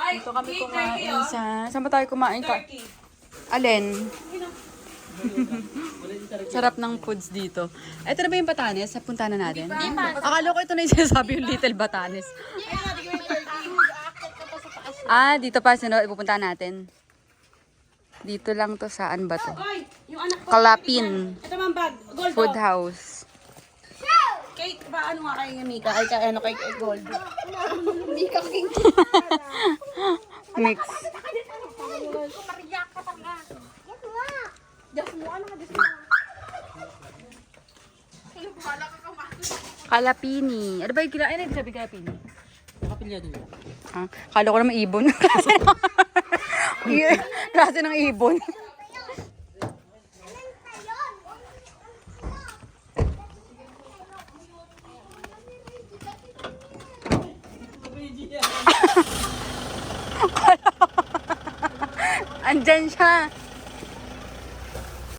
Dito kami kumain sa... Saan ba tayo kumain ka? Alin? Sarap ng foods dito. Ito na ba yung Batanes? Punta na natin. Akala ko ito na yung sinasabi yung Little Batanes. Ah, dito pa. Sino ipupunta natin? Dito lang to. Saan ba to? Kalapin. Ito mang bag. Gold. Food house. Kay, paano nga kay Mika? Ay, kay ano kay Gold. Mika King. Mix. Kalapini. Ano ba yung kila? Ano yung sabi kalapini? Kapilya din. Ah, kala ko naman ibon. Klase ng ibon. Andyan siya.